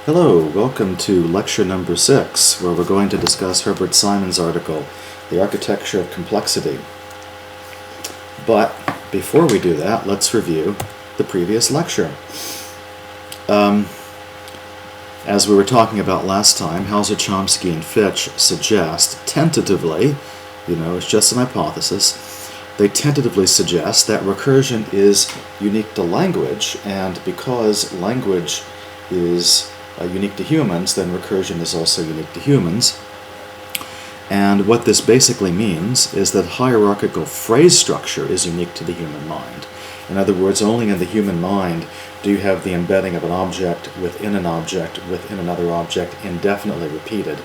Hello, welcome to lecture number 6, where we're going to discuss Herbert Simon's article, The Architecture of Complexity. But before we do that, let's review the previous lecture. As we were talking about last time, Hauser, Chomsky, and Fitch suggest, tentatively, it's just an hypothesis, they tentatively suggest that recursion is unique to language, and because language is unique to humans, then recursion is also unique to humans. And what this basically means is that hierarchical phrase structure is unique to the human mind. In other words, only in the human mind do you have the embedding of an object within another object, indefinitely repeated.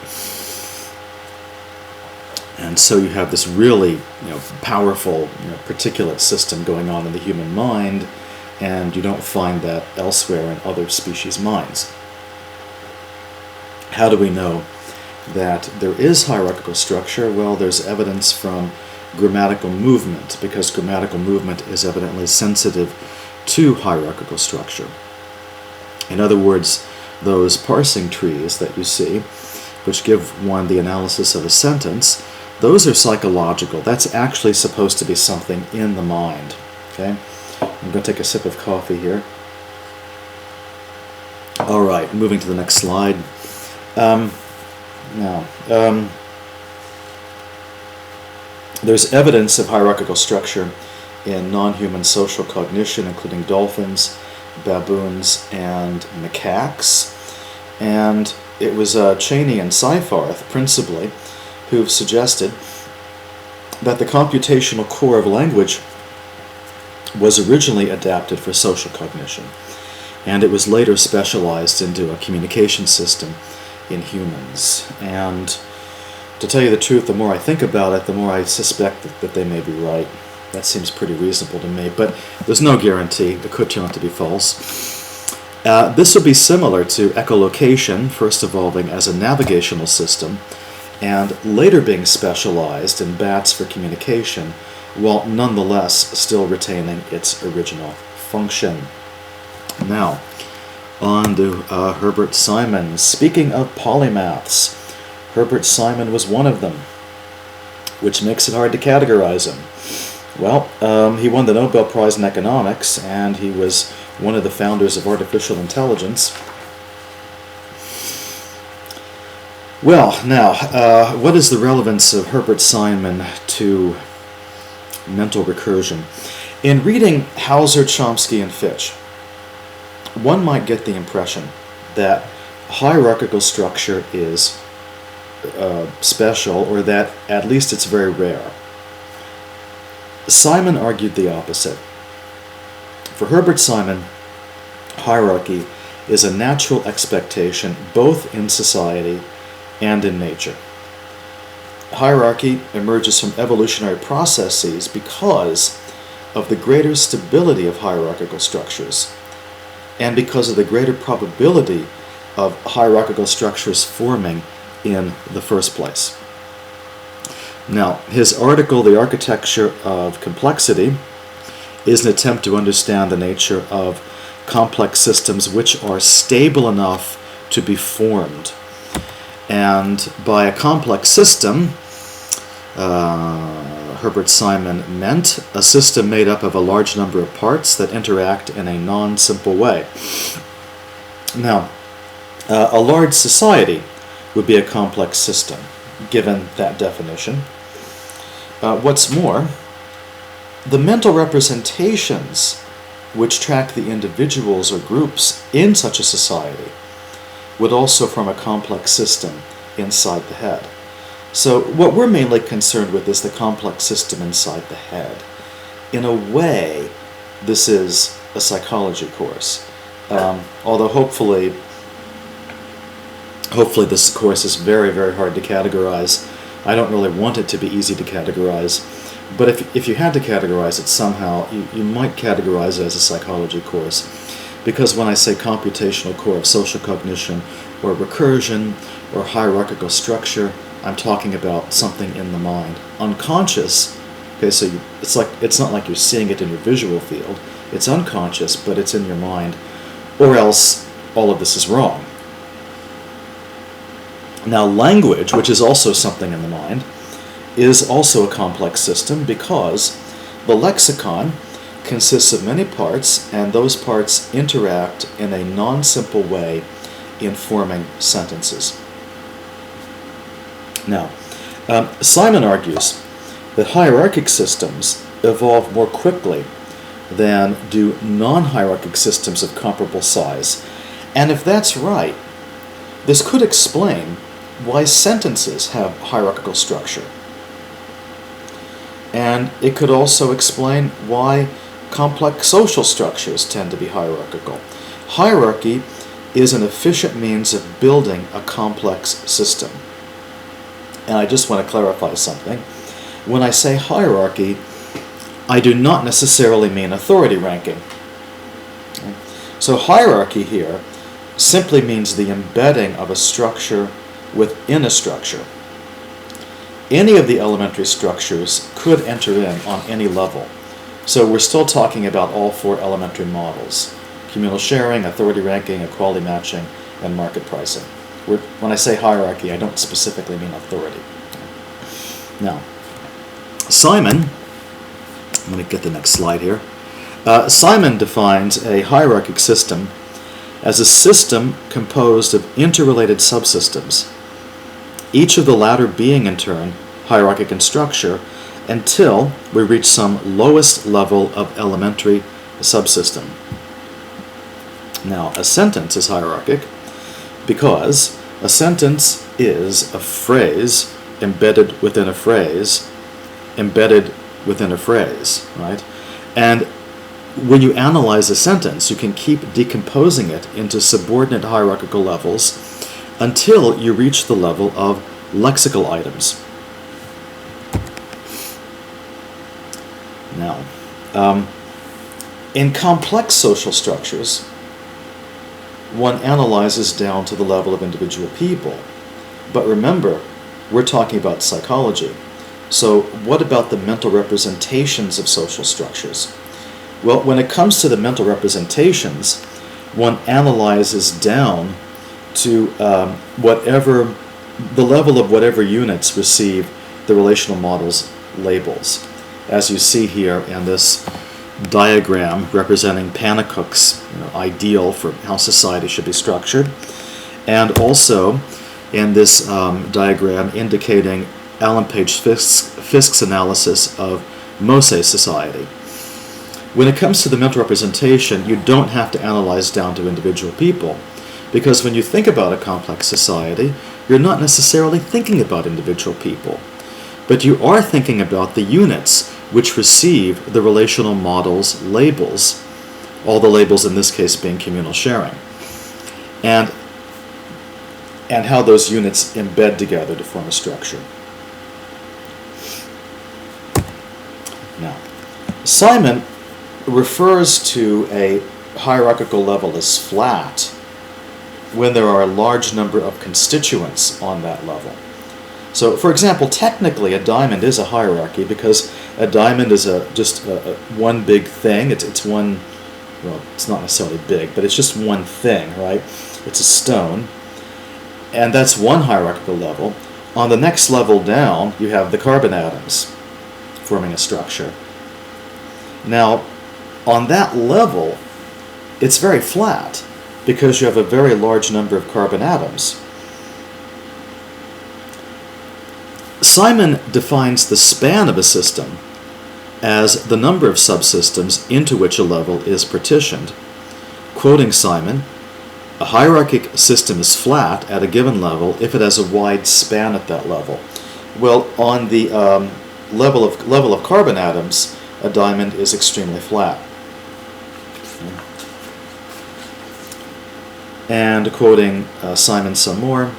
And so you have this really powerful particulate system going on in the human mind, and you don't find that elsewhere in other species' minds. How do we know that there is hierarchical structure? Well, there's evidence from grammatical movement, because grammatical movement is evidently sensitive to hierarchical structure. In other words, those parsing trees that you see, which give one the analysis of a sentence, those are psychological. That's actually supposed to be something in the mind. Okay? I'm going to take a sip of coffee here. All right, moving to the next slide. There's evidence of hierarchical structure in non-human social cognition, including dolphins, baboons, and macaques. And it was Cheney and Seyfarth, principally, who've suggested that the computational core of language was originally adapted for social cognition, and it was later specialized into a communication system in humans. And to tell you the truth, the more I think about it, the more I suspect that they may be right. That seems pretty reasonable to me, but there's no guarantee. It could turn out to be false. This would be similar to echolocation, first evolving as a navigational system, and later being specialized in bats for communication, while nonetheless still retaining its original function. Now, on to Herbert Simon. Speaking of polymaths, Herbert Simon was one of them, which makes it hard to categorize him. Well, he won the Nobel Prize in Economics, and he was one of the founders of artificial intelligence. Well, now, what is the relevance of Herbert Simon to mental recursion? In reading Hauser, Chomsky, and Fitch, one might get the impression that hierarchical structure is special, or that at least it's very rare. Simon argued the opposite. For Herbert Simon, hierarchy is a natural expectation both in society and in nature. Hierarchy emerges from evolutionary processes because of the greater stability of hierarchical structures, and because of the greater probability of hierarchical structures forming in the first place. Now, his article, The Architecture of Complexity, is an attempt to understand the nature of complex systems which are stable enough to be formed. And by a complex system, Herbert Simon meant a system made up of a large number of parts that interact in a non-simple way. Now, a large society would be a complex system, given that definition. What's more, the mental representations which track the individuals or groups in such a society would also form a complex system inside the head. So what we're mainly concerned with is the complex system inside the head. In a way, this is a psychology course, although hopefully this course is very, very hard to categorize. I don't really want it to be easy to categorize, but if you had to categorize it somehow, you might categorize it as a psychology course, because when I say computational core of social cognition, or recursion, or hierarchical structure, I'm talking about something in the mind. Unconscious, okay, so it's not like you're seeing it in your visual field. It's unconscious, but it's in your mind, or else all of this is wrong. Now, language, which is also something in the mind, is also a complex system because the lexicon consists of many parts, and those parts interact in a non-simple way in forming sentences. Now, Simon argues that hierarchic systems evolve more quickly than do non-hierarchic systems of comparable size. And if that's right, this could explain why sentences have hierarchical structure. And it could also explain why complex social structures tend to be hierarchical. Hierarchy is an efficient means of building a complex system. And I just want to clarify something. When I say hierarchy, I do not necessarily mean authority ranking. So hierarchy here simply means the embedding of a structure within a structure. Any of the elementary structures could enter in on any level. So we're still talking about all four elementary models: communal sharing, authority ranking, equality matching, and market pricing. When I say hierarchy, I don't specifically mean authority. Now, Simon, let me get the next slide here. Simon defines a hierarchic system as a system composed of interrelated subsystems, each of the latter being in turn hierarchic in structure until we reach some lowest level of elementary subsystem. Now, a sentence is hierarchic because a sentence is a phrase embedded within a phrase, embedded within a phrase, right? And when you analyze a sentence, you can keep decomposing it into subordinate hierarchical levels until you reach the level of lexical items. Now, in complex social structures, one analyzes down to the level of individual people. But remember, we're talking about psychology. So what about the mental representations of social structures? Well, when it comes to the mental representations, one analyzes down to whatever the level of whatever units receive the relational model's labels. As you see here in this diagram representing Pannekoek's ideal for how society should be structured, and also in this diagram indicating Alan Page Fisk's analysis of Mosse's society. When it comes to the mental representation, you don't have to analyze down to individual people, because when you think about a complex society, you're not necessarily thinking about individual people, but you are thinking about the units which receive the relational model's labels, all the labels in this case being communal sharing, and how those units embed together to form a structure. Now, Simon refers to a hierarchical level as flat when there are a large number of constituents on that level. So, for example, technically a diamond is a hierarchy because a diamond is just one big thing. It's one, well, it's not necessarily big, but it's just one thing, right? It's a stone, and that's one hierarchical level. On the next level down, you have the carbon atoms forming a structure. Now, on that level, it's very flat because you have a very large number of carbon atoms. Simon defines the span of a system as the number of subsystems into which a level is partitioned. Quoting Simon, a hierarchic system is flat at a given level if it has a wide span at that level. Well, on the level of carbon atoms, a diamond is extremely flat. And quoting Simon some more,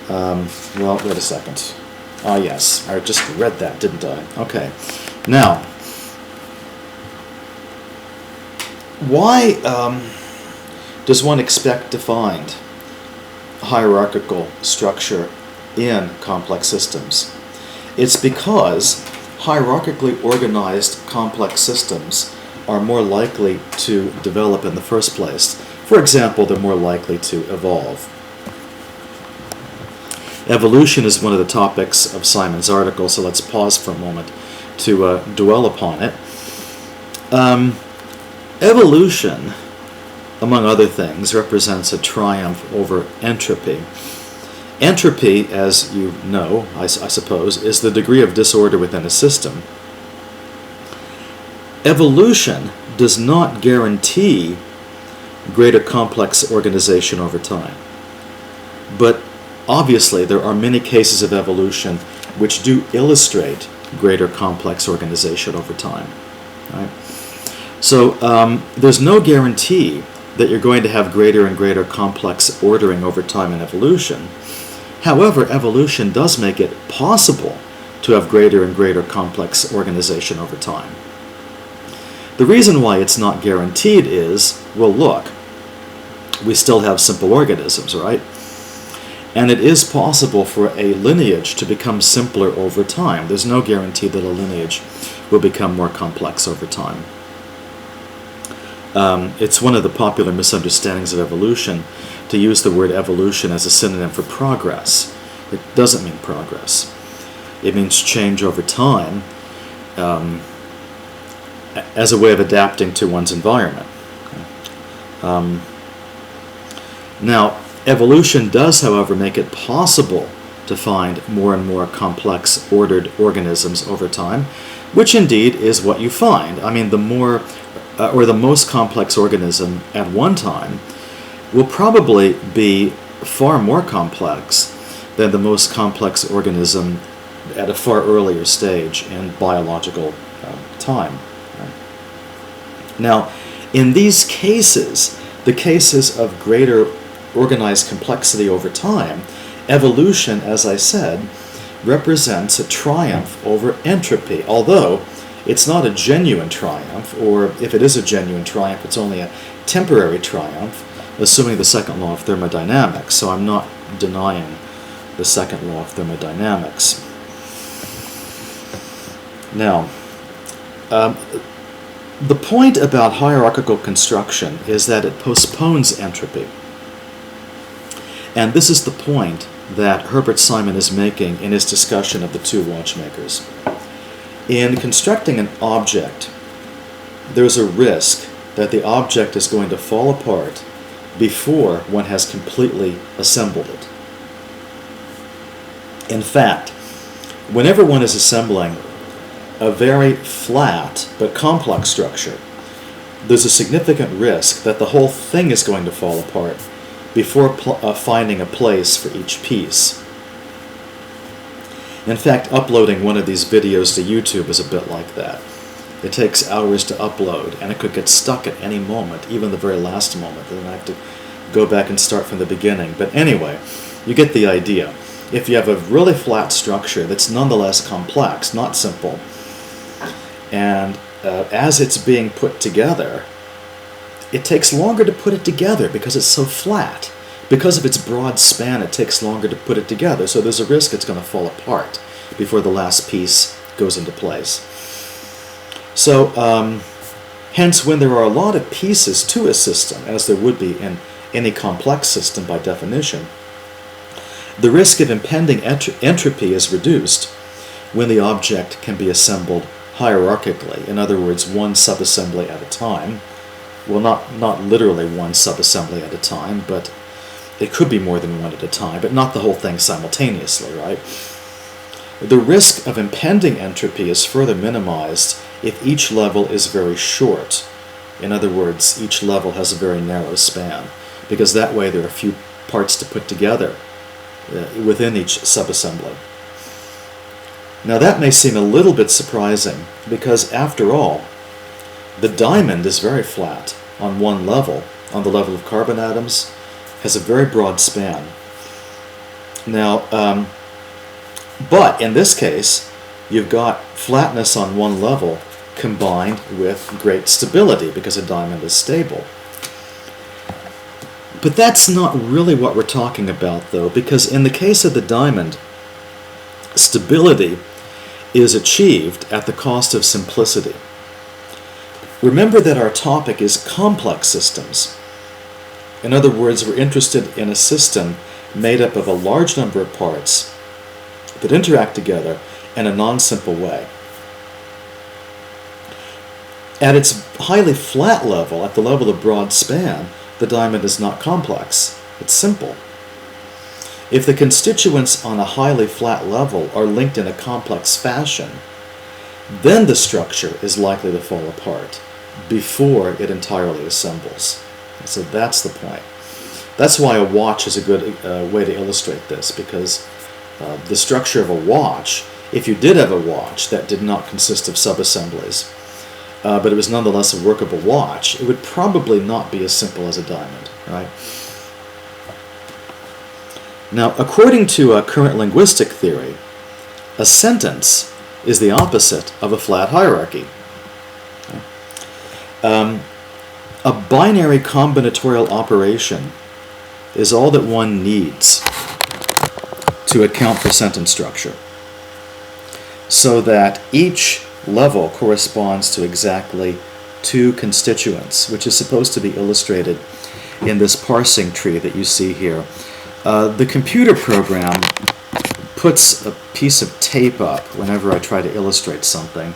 well, wait a second. Ah, yes, I just read that, didn't I? Okay. Now, why does one expect to find hierarchical structure in complex systems? It's because hierarchically organized complex systems are more likely to develop in the first place. For example, they're more likely to evolve. Evolution is one of the topics of Simon's article, so let's pause for a moment to dwell upon it. Evolution, among other things, represents a triumph over entropy. Entropy, as you know, I suppose, is the degree of disorder within a system. Evolution does not guarantee greater complex organization over time. But obviously, there are many cases of evolution which do illustrate greater complex organization over time. Right? So there's no guarantee that you're going to have greater and greater complex ordering over time in evolution. However, evolution does make it possible to have greater and greater complex organization over time. The reason why it's not guaranteed is, well, look, we still have simple organisms, right? And it is possible for a lineage to become simpler over time. There's no guarantee that a lineage will become more complex over time. It's one of the popular misunderstandings of evolution to use the word evolution as a synonym for progress. It doesn't mean progress. It means change over time as a way of adapting to one's environment. Now, evolution does, however, make it possible to find more and more complex ordered organisms over time, which indeed is what you find. I mean, the more or the most complex organism at one time will probably be far more complex than the most complex organism at a far earlier stage in biological time. Now, in these cases, the cases of greater organized complexity over time, evolution, as I said, represents a triumph over entropy, although it's not a genuine triumph, or if it is a genuine triumph, it's only a temporary triumph, assuming the second law of thermodynamics. So I'm not denying the second law of thermodynamics. Now, the point about hierarchical construction is that it postpones entropy. And this is the point that Herbert Simon is making in his discussion of the two watchmakers. In constructing an object, there's a risk that the object is going to fall apart before one has completely assembled it. In fact, whenever one is assembling a very flat but complex structure, there's a significant risk that the whole thing is going to fall apart before finding a place for each piece. In fact, uploading one of these videos to YouTube is a bit like that. It takes hours to upload, and it could get stuck at any moment, even the very last moment, and I have to go back and start from the beginning. But anyway, you get the idea. If you have a really flat structure that's nonetheless complex, not simple, and as it's being put together, it takes longer to put it together because it's so flat. Because of its broad span, it takes longer to put it together, so there's a risk it's going to fall apart before the last piece goes into place. So, hence, when there are a lot of pieces to a system, as there would be in any complex system by definition, the risk of impending entropy is reduced when the object can be assembled hierarchically. In other words, one subassembly at a time. Well, not literally one subassembly at a time, but it could be more than one at a time, but not the whole thing simultaneously, right? The risk of impending entropy is further minimized if each level is very short. In other words, each level has a very narrow span, because that way there are few parts to put together within each subassembly. Now that may seem a little bit surprising, because after all, the diamond is very flat on one level, on the level of carbon atoms, has a very broad span. Now, but in this case, you've got flatness on one level combined with great stability because a diamond is stable. But that's not really what we're talking about, though, because in the case of the diamond, stability is achieved at the cost of simplicity. Remember that our topic is complex systems. In other words, we're interested in a system made up of a large number of parts that interact together in a non-simple way. At its highly flat level, at the level of broad span, the diamond is not complex. It's simple. If the constituents on a highly flat level are linked in a complex fashion, then the structure is likely to fall apart before it entirely assembles. So that's the point. That's why a watch is a good way to illustrate this, because the structure of a watch, if you did have a watch that did not consist of subassemblies, but it was nonetheless a workable watch, it would probably not be as simple as a diamond, right? Now, according to current linguistic theory, a sentence is the opposite of a flat hierarchy. A binary combinatorial operation is all that one needs to account for sentence structure, so that each level corresponds to exactly two constituents, which is supposed to be illustrated in this parsing tree that you see here. The computer program puts a piece of tape up whenever I try to illustrate something,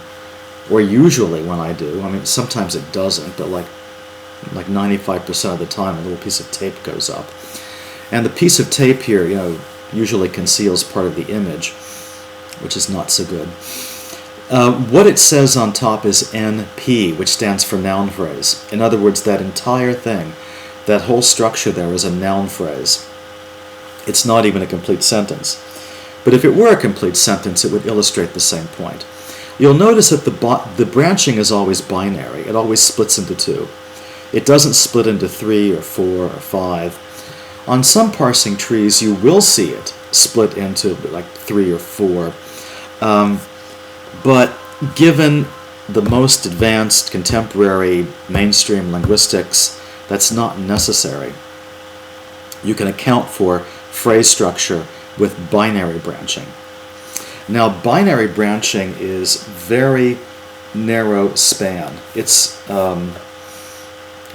or usually when I do. I mean, sometimes it doesn't, but like 95% of the time a little piece of tape goes up. And the piece of tape here, usually conceals part of the image, which is not so good. What it says on top is NP, which stands for noun phrase. In other words, that entire thing, that whole structure there is a noun phrase. It's not even a complete sentence. But if it were a complete sentence, it would illustrate the same point. You'll notice that the branching is always binary. It always splits into two. It doesn't split into 3 or 4 or 5. On some parsing trees, you will see it split into like 3 or 4. But given the most advanced contemporary mainstream linguistics, that's not necessary. You can account for phrase structure with binary branching. Now, binary branching is very narrow span. It's,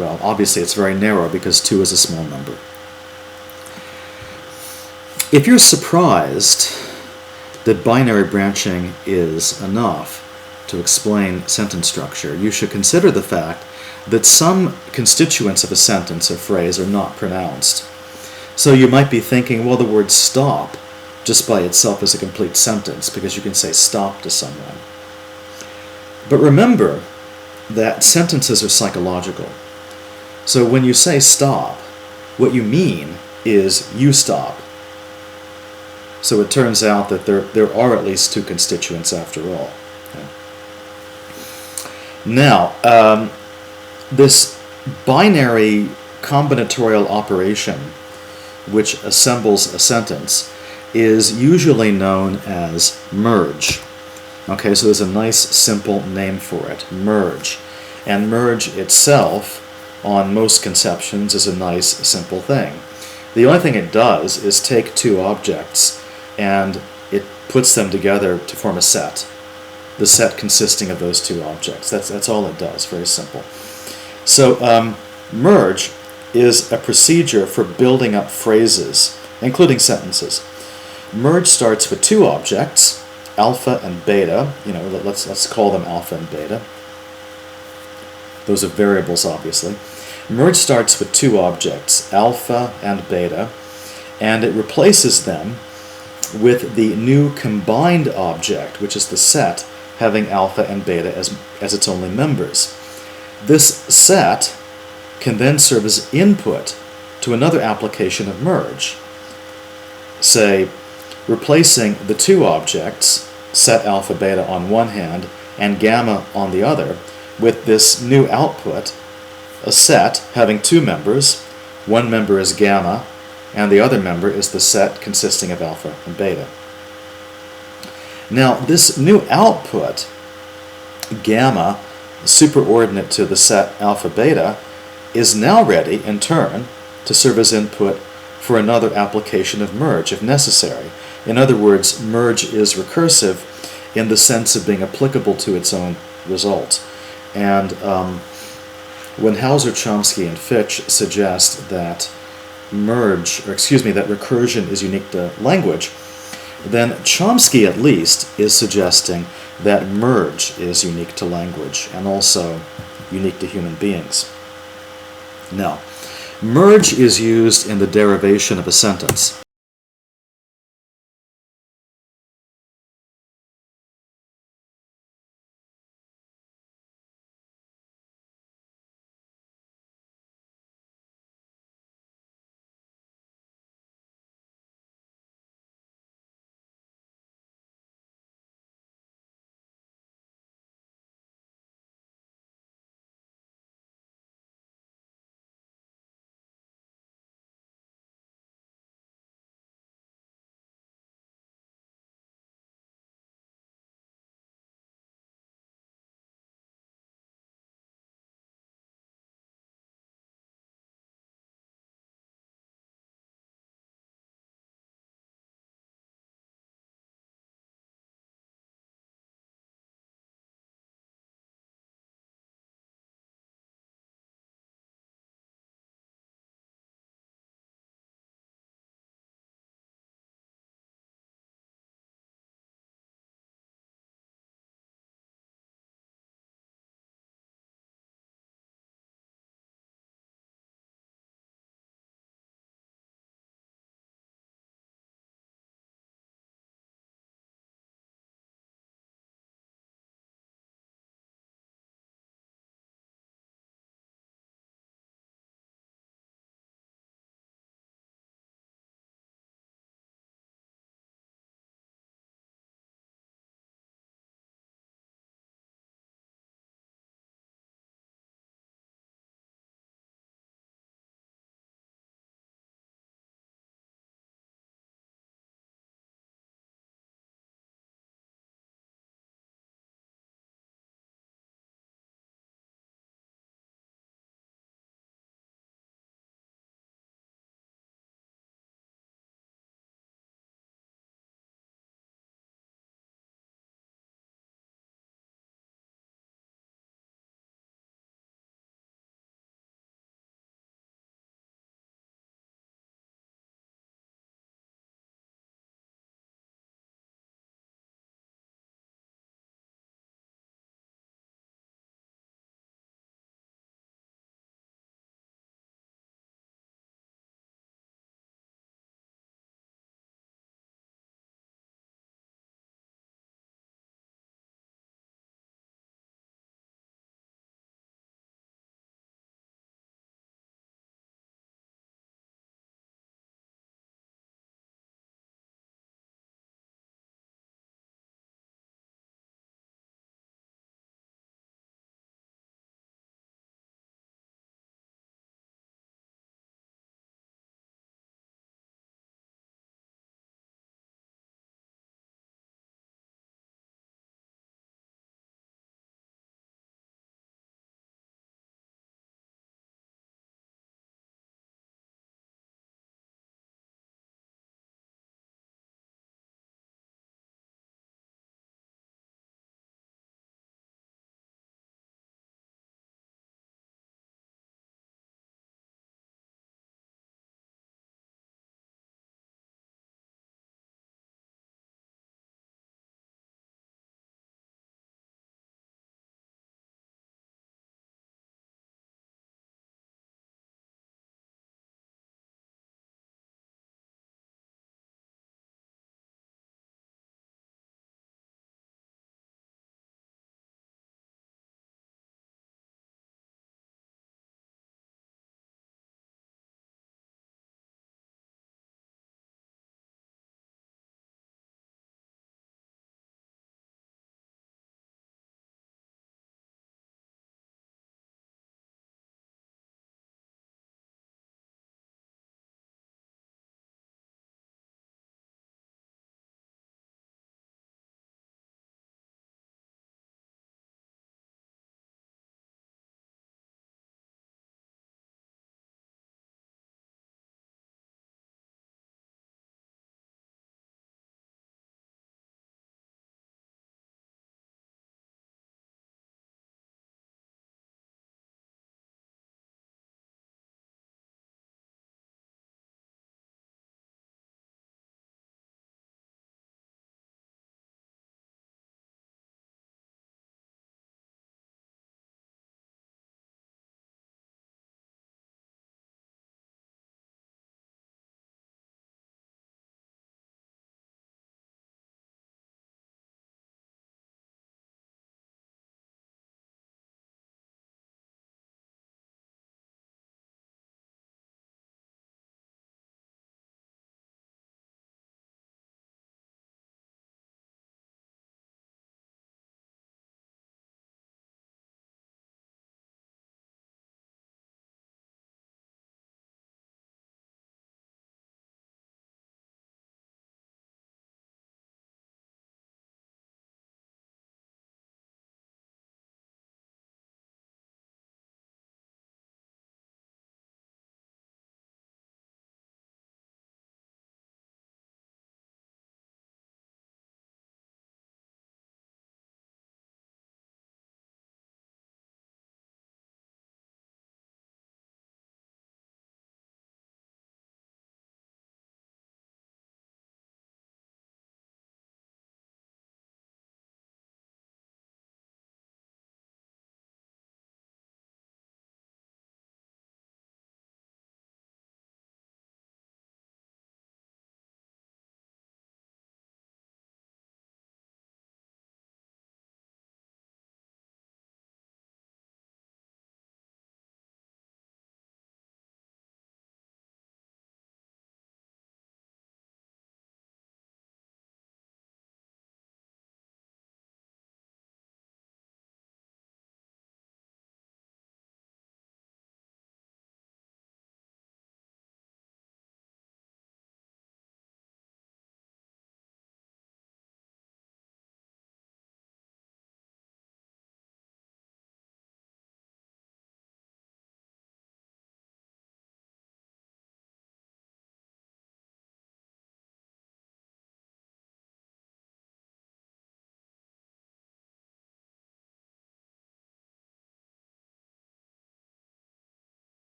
obviously it's very narrow because 2 is a small number. If you're surprised that binary branching is enough to explain sentence structure, you should consider the fact that some constituents of a sentence or phrase are not pronounced. So you might be thinking, well, the word stop just by itself is a complete sentence because you can say stop to someone. But remember that sentences are psychological. So when you say stop, what you mean is you stop. So it turns out that there are at least 2 constituents after all. Okay. Now, this binary combinatorial operation which assembles a sentence is usually known as merge. Okay, so there's a nice simple name for it, merge. And merge itself, on most conceptions, is a nice simple thing. The only thing it does is take 2 objects and it puts them together to form a set. The set consisting of those 2 objects. That's all it does, very simple. So merge is a procedure for building up phrases, including sentences. Merge starts with 2 objects, alpha and beta. Let's call them alpha and beta. Those are variables, obviously. Merge starts with 2 objects, alpha and beta, and it replaces them with the new combined object, which is the set having alpha and beta as its only members. This set can then serve as input to another application of merge. Say, replacing the 2 objects, set alpha beta on one hand and gamma on the other, with this new output, a set having 2 members. One member is gamma, and the other member is the set consisting of alpha and beta. Now, this new output, gamma, superordinate to the set alpha beta, is now ready, in turn, to serve as input for another application of merge, if necessary. In other words, merge is recursive in the sense of being applicable to its own result. And when Hauser, Chomsky, and Fitch suggest that that recursion is unique to language, then Chomsky at least is suggesting that merge is unique to language and also unique to human beings. Now, merge is used in the derivation of a sentence.